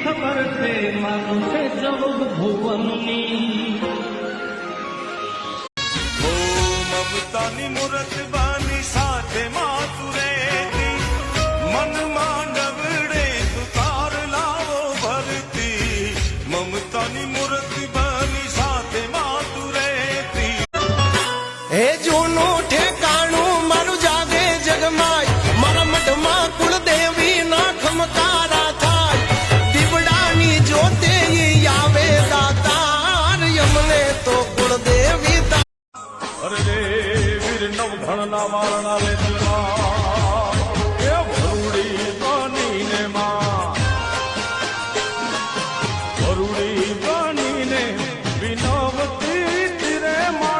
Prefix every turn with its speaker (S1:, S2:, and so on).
S1: खबर से मानु से चौद भुवननी
S2: ममतानी मूरत बानी साथे मातुरे मन मांडवड़े तुतार लावो भरती ममतानी मूरत बानी साथे मातुरे
S3: हे जूनो ठेकाणू मारू जागे जगमाय मारा मठमा कुलदेवी ना खमकारा थाय दीवडानी जोते यावे दातार यमने तो कुलदेवी
S2: अरे रे वीर नव धन ना वारणा रे